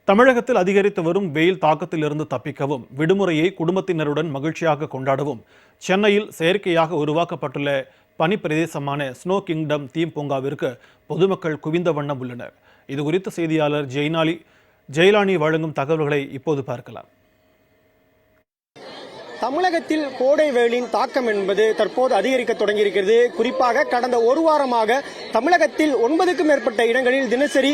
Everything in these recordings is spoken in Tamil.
தமிழகத்தில் அதிகரித்து வரும் வெயில் தாக்கத்திலிருந்து தப்பிக்கவும் விடுமுறையை குடும்பத்தினருடன் மகிழ்ச்சியாக கொண்டாடவும் சென்னையில் செயற்கையாக உருவாக்கப்பட்டுள்ள பனிப்பிரதேசமான ஸ்னோ கிங்டம் தீம் பூங்காவிற்கு பொதுமக்கள் குவிந்த வண்ணம் உள்ளனர். இது குறித்து செய்தியாளர் ஜெயலானி வழங்கும் தகவல்களை இப்போது பார்க்கலாம். தமிழகத்தில் கோடை வெயிலின் தாக்கம் என்பது தற்போது அதிகரிக்க தொடங்கியிருக்கிறது. குறிப்பாக கடந்த ஒரு வாரமாக தமிழகத்தில் 9க்கும் மேற்பட்ட இடங்களில் தினசரி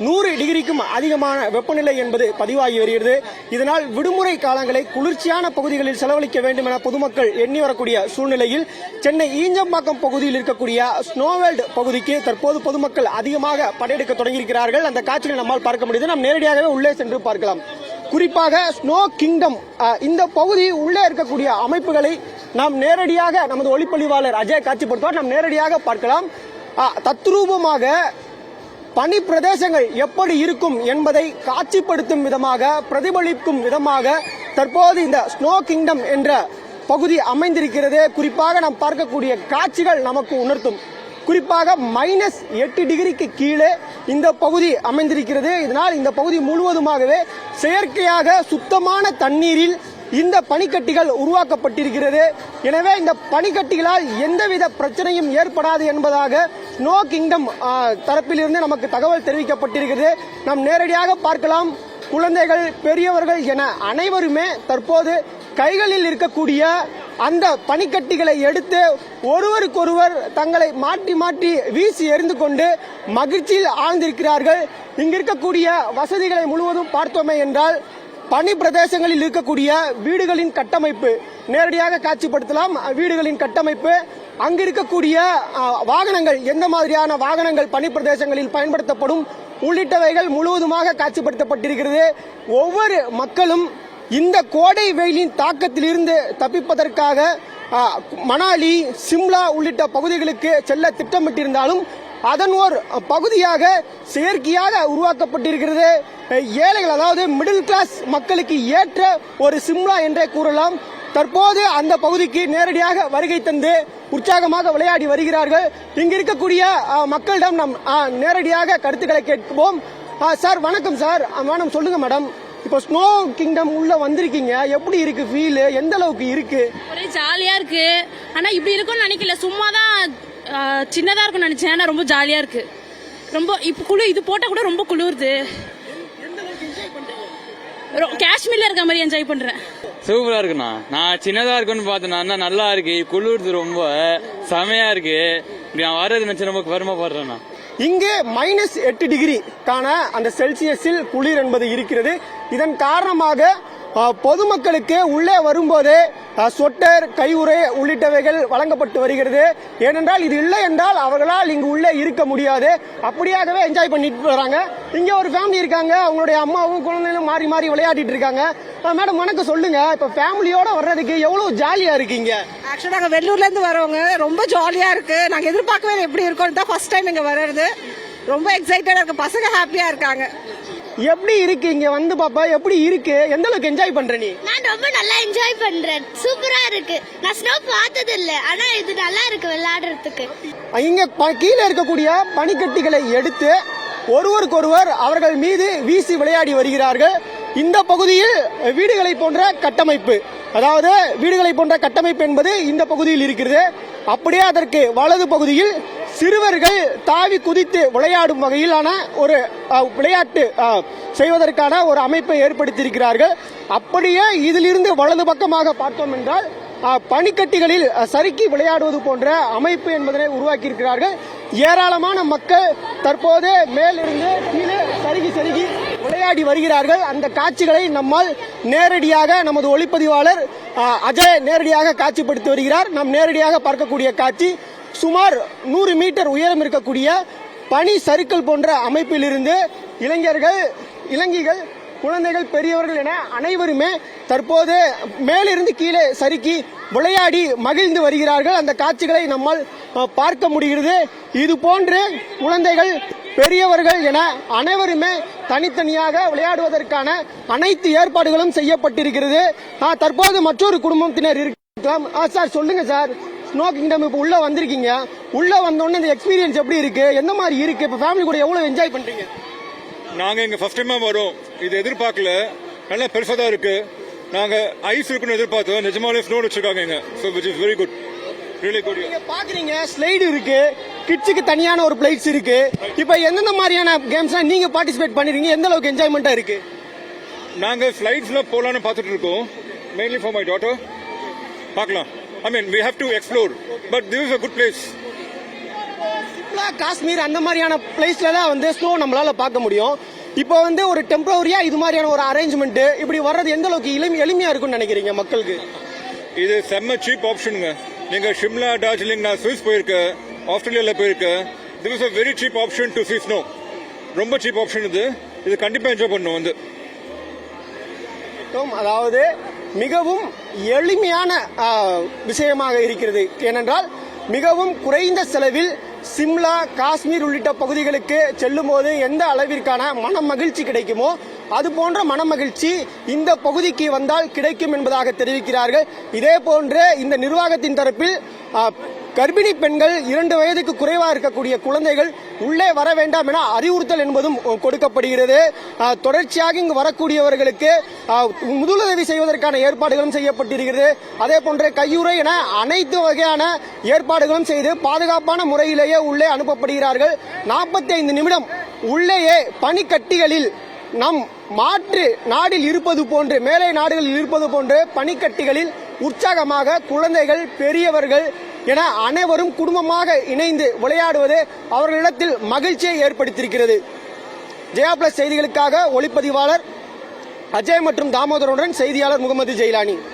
100 டிகிரிக்கும் அதிகமான வெப்பநிலை என்பது பதிவாகி வருகிறது. இதனால் விடுமுறை காலங்களை குளிர்ச்சியான பகுதிகளில் செலவழிக்க வேண்டும் என பொதுமக்கள் எண்ணி வரக்கூடிய சூழ்நிலையில் சென்னை ஈஞ்சம்பாக்கம் பகுதியில் இருக்கக்கூடிய ஸ்னோவேல்ட் பகுதிக்கு தற்போது பொதுமக்கள் அதிகமாக படையெடுக்க தொடங்கியிருக்கிறார்கள். அந்த காட்சிகளை நம்மால் பார்க்க முடியுது. நாம் நேரடியாகவே உள்ளே சென்று பார்க்கலாம். குறிப்பாக ஸ்னோ கிங்டம் இந்த பகுதி உள்ளே இருக்கக்கூடிய அமைப்புகளை நாம் நேரடியாக நமது ஒளிப்பதிவாளர் அஜய் காட்சிப்படுத்துவார். நாம் நேரடியாக பார்க்கலாம். தத்ரூபமாக பனி பிரதேசங்கள் எப்படி இருக்கும் என்பதை காட்சிப்படுத்தும் விதமாக, பிரதிபலிக்கும் விதமாக தற்போது இந்த ஸ்னோ கிங்டம் என்ற பகுதி அமைந்திருக்கிறது. குறிப்பாக நாம் பார்க்கக்கூடிய காட்சிகள் நமக்கு உணர்த்தும். குறிப்பாக -8 டிகிரிக்கு கீழே இந்த பகுதி அமைந்திருக்கிறது. இதனால் இந்த பகுதி முழுவதுமாகவே செயற்கையாக சுத்தமான தண்ணீரில் இந்த பனிக்கட்டிகள் உருவாக்கப்பட்டிருக்கிறது. எனவே இந்த பனிக்கட்டிகளால் எந்தவித பிரச்சனையும் ஏற்படாது என்பதாக ஸ்னோ கிங்டம் தரப்பிலிருந்து நமக்கு தகவல் தெரிவிக்கப்பட்டிருக்கிறது. நாம் நேரடியாக பார்க்கலாம். குழந்தைகள், பெரியவர்கள் என அனைவருமே தற்போது கைகளில் இருக்கக்கூடிய அந்த பனிக்கட்டிகளை எடுத்து ஒருவருக்கொருவர் தங்களை மாற்றி மாற்றி வீசி எறிந்து கொண்டு மகிழ்ச்சியில் ஆழ்ந்திருக்கிறார்கள். இங்கு இருக்கக்கூடிய வசதிகளை முழுவதும் பார்த்தோமே என்றால் பனி பிரதேசங்களில் இருக்கக்கூடிய வீடுகளின் கட்டமைப்பு நேரடியாக காட்சிப்படுத்தலாம். வீடுகளின் கட்டமைப்பு, அங்கு இருக்கக்கூடிய வாகனங்கள், எந்த மாதிரியான வாகனங்கள் பனி பிரதேசங்களில் பயன்படுத்தப்படும் உள்ளிட்டவைகள் முழுவதுமாக காட்சிப்படுத்தப்பட்டிருக்கிறது. ஒவ்வொரு மக்களும் இந்த கோடை வெயிலின் தாக்கத்திலிருந்து தப்பிப்பதற்காக மணாலி, சிம்லா உள்ளிட்ட பகுதிகளுக்கு செல்ல திட்டமிட்டிருந்தாலும் அதன் ஒரு பகுதியாக செயற்கையாக உருவாக்கப்பட்டிருக்கிறது. ஏழைகள், அதாவது மிடில் கிளாஸ் மக்களுக்கு ஏற்ற ஒரு சிம்லா என்றே கூறலாம். தற்போது அந்த பகுதிக்கு நேரடியாக வருகை தந்து உற்சாகமாக விளையாடி வருகிறார்கள். இங்கு இருக்கக்கூடிய மக்களிடம் நாம் நேரடியாக கருத்துக்களை கேட்போம். சார் வணக்கம். சார் மேடம் சொல்லுங்க மேடம், இப்போ ஸ்னோ கிங்டம் உள்ள வந்திருக்கீங்க, எப்படி இருக்கு ஃபீல்? எந்த அளவுக்கு இருக்கு? ஒரே ஜாலியா இருக்கு. ஆனா இப்படி இருக்கும்னு நினைக்கல, சும்மா தான் சின்னதா இருக்கும்னு நினைச்சேன். ஆனா ரொம்ப ஜாலியா இருக்கு. ரொம்ப இப்ப இது போட்டா கூட ரொம்ப குளிருது. காஷ்மீர்ல இருக்க மாதிரி என்ஜாய் பண்றேன். சூப்பரா இருக்குண்ணா. நான் சின்னதா இருக்குன்னு பார்த்தேன், நல்லா இருக்கு. குளிர்து ரொம்ப செமையா இருக்கு. நான் வர்றது நினைச்சு ரொம்ப பெருமைப்படுறேன். இங்கு -8 டிகிரிக்கான அந்த செல்சியஸில் குளிர் என்பது இருக்கிறது. இதன் காரணமாக பொதுமக்களுக்கு உள்ளே வரும்போது ஸ்வெட்டர், கையுறை உள்ளிட்டவைகள் வழங்கப்பட்டு வருகிறது. ஏனென்றால் இது இல்லை என்றால் அவர்களால் இங்கு உள்ளே இருக்க முடியாது. அப்படியாகவே என்ஜாய் பண்ணிட்டு வராங்க. இங்க ஒரு ஃபேமிலி இருக்காங்க, அவங்களுடைய அம்மாவும் குழந்தைகளும் மாறி மாறி விளையாடிட்டு இருக்காங்க. மேடம் வணக்கம், சொல்லுங்க, இப்ப ஃபேமிலியோட வர்றதுக்கு எவ்வளவு ஜாலியா இருக்கீங்க? ஆக்சுவலா நாங்க வெள்ளூர்ல இருந்து வரவங்க, ரொம்ப ஜாலியா இருக்கு. நாங்க எதிர்பார்க்கவே எப்படி இருக்கும் தான் ஃபர்ஸ்ட் டைம் இங்க வர்றது. ரொம்ப எக்ஸைட்டடா இருக்கு. பசங்க ஹாப்பியா இருக்காங்க. எப்படி இருக்கு இங்க வந்து பாப்பா? எப்படி இருக்கு? எந்த அளவுக்கு என்ஜாய் பண்ற நீ? நான் ரொம்ப நல்லா என்ஜாய் பண்றேன். சூப்பரா இருக்கு. நான் ஸ்னோ பார்த்தது இல்ல, ஆனா இது நல்லா இருக்கு விளையாடுறதுக்கு. இங்க கீழே இருக்கக்கூடிய பனிக்கட்டிகளை எடுத்து ஒருவருக்கொருவர் அவர்கள் மீது வீசி விளையாடி வருகிறார்கள். இந்த பகுதியில் வீடுகளை போன்ற கட்டமைப்பு, அதாவது வீடுகளை போன்ற கட்டமைப்பு என்பது இந்த பகுதியில் இருக்கிறது. அப்படியே அதற்கு வலது பகுதியில் சிறுவர்கள் தாவி குதித்து விளையாடும் வகையிலான ஒரு விளையாட்டு செய்வதற்கான ஒரு அமைப்பை ஏற்படுத்தியிருக்கிறார்கள். அப்படியே இதிலிருந்து வலது பக்கமாக பார்த்தோம் என்றால் பனிக்கட்டிகளில் சறுக்கி விளையாடுவது போன்ற அமைப்பு என்பதனை உருவாக்கி இருக்கிறார்கள். ஏராளமான மக்கள் தற்போது மேலிருந்து கீழே சருகி சருகி விளையாடி வருகிறார்கள். அந்த காட்சிகளை நம்மால் நேரடியாக நமது ஒளிப்பதிவாளர் அஜய் நேரடியாக காட்சிப்படுத்தி வருகிறார். நாம் நேரடியாக பார்க்கக்கூடிய காட்சி சுமார் 100 மீட்டர் உயரம் இருக்கக்கூடிய பனி சறுக்கல் போன்ற அமைப்பிலிருந்து இளைஞர்கள், இளைஞிகள், குழந்தைகள், பெரியவர்கள் என அனைவருமே தற்போது மேலிருந்து கீழே சறுக்கி விளையாடி மகிழ்ந்து வருகிறார்கள். அந்த காட்சிகளை நம்மால் பார்க்க முடிகிறது. இது போன்று குழந்தைகள், பெரியவர்கள் என அனைவருமே தனித்தனியாக விளையாடுவதற்கான அனைத்து ஏற்பாடுகளும் செய்யப்பட்டிருக்கிறது. தற்போது மற்றொரு குடும்பத்தினர் இருக்கலாம். சார் சொல்லுங்க சார், ஸ்னோ கிங்டம் இப்போ உள்ள வந்திருக்கீங்க, உள்ள வந்தோடனே இந்த எக்ஸ்பீரியன்ஸ் எப்படி இருக்கு? எந்த மாதிரி இருக்கு? இப்போ ஃபேமிலி கூட எவ்வளவு என்ஜாய் பண்றீங்க? நாங்க இங்க ஃபர்ஸ்ட் டைமா வரோம். இது எதிர்பார்க்கல, நல்லா பெருசா தான் இருக்கு. நாங்க ஐஸ் இருக்குன்னு எதிர்பார்த்தோம், நிஜமாலே ஸ்னோ வச்சிருக்காங்க இங்க. So which is very good, really good. நீங்க பாக்குறீங்க ஸ்லைடு இருக்கு, கிட்ஸுக்கு தனியான ஒரு பிளேட்ஸ் இருக்கு. இப்ப எந்தெந்த மாதிரியான கேம்ஸ் நீங்க பார்ட்டிசிபேட் பண்ணிருக்கீங்க, எந்த அளவுக்கு என்ஜாய்மெண்டா இருக்கு? நாங்க ஸ்லைட்ஸ்ல போலான்னு பார்த்துட்டு இருக்கோம், மெயின்லி ஃபார் மை டாட்டர். பார்க்கலாம். ஐ மீன் we have to explore, but this is a good place. Shimla, Kashmir அந்த மாதிரியான பிளேஸ்ல தான் வந்து ஸ்னோ நம்மளால பார்க்க முடியும். இப்போ வந்து ஒரு டெம்பரரியா இது மாதிரியான ஒரு அரேஞ்ச்மெண்ட் இப்படி வர்றது எந்த அளவுக்கு எளிமையா இருக்கும்னு நினைக்கிறீங்க மக்களுக்கு? இது செம்ம சீப் ஆப்ஷனுங்க. நீங்க ஷிம்லா, டார்ஜிலிங், நான் ஸ்விஸ் போயிருக்கேன், ஆஸ்திரேலியால போயிருக்கேன். this is a very cheap option to see snow. ரொம்ப சீப் ஆப்ஷன் இது. இது கண்டிப்பா என்ஜாய் பண்ணணும் வந்து. அதாவது மிகவும் எளிமையான விஷயமாக இருக்கிறது. ஏனென்றால் மிகவும் குறைந்த செலவில் சிம்லா, காஷ்மீர் உள்ளிட்ட பகுதிகளுக்கு செல்லும் போது எந்த அளவிற்கான மன மகிழ்ச்சி கிடைக்குமோ அது போன்ற மன மகிழ்ச்சி இந்த பகுதிக்கு வந்தால் கிடைக்கும் என்பதாக தெரிவிக்கிறார்கள். இதே போன்று இந்த நிர்வாகத்தின் தரப்பில் கர்ப்பிணி பெண்கள் 2 வயதுக்கு குறைவாக இருக்கக்கூடிய குழந்தைகள் உள்ளே வர வேண்டாம் என அறிவுறுத்தல் என்பதும் கொடுக்கப்படுகிறது. தொடர்ச்சியாக இங்கு வரக்கூடியவர்களுக்கு முதலுதவி செய்வதற்கான ஏற்பாடுகளும் செய்யப்பட்டிருக்கிறது. அதே போன்று கையுறை என அனைத்து வகையான ஏற்பாடுகளும் செய்து பாதுகாப்பான முறையிலேயே உள்ளே அனுப்பப்படுகிறார்கள். 45 நிமிடம் உள்ளேயே பனிக்கட்டிகளில் நம் மாற்று நாடில் இருப்பது போன்று, மேலை நாடுகளில் இருப்பது போன்று பனிக்கட்டிகளில் உற்சாகமாக குழந்தைகள், பெரியவர்கள் என அனைவரும் குடும்பமாக இணைந்து விளையாடுவது அவர்களிடத்தில் மகிழ்ச்சியை ஏற்படுத்தியிருக்கிறது. ஜெயா பிளஸ் செய்திகளுக்காக ஒளிப்பதிவாளர் அஜய் மற்றும் தாமோதரனுடன் செய்தியாளர் முகமது ஜெயிலானி.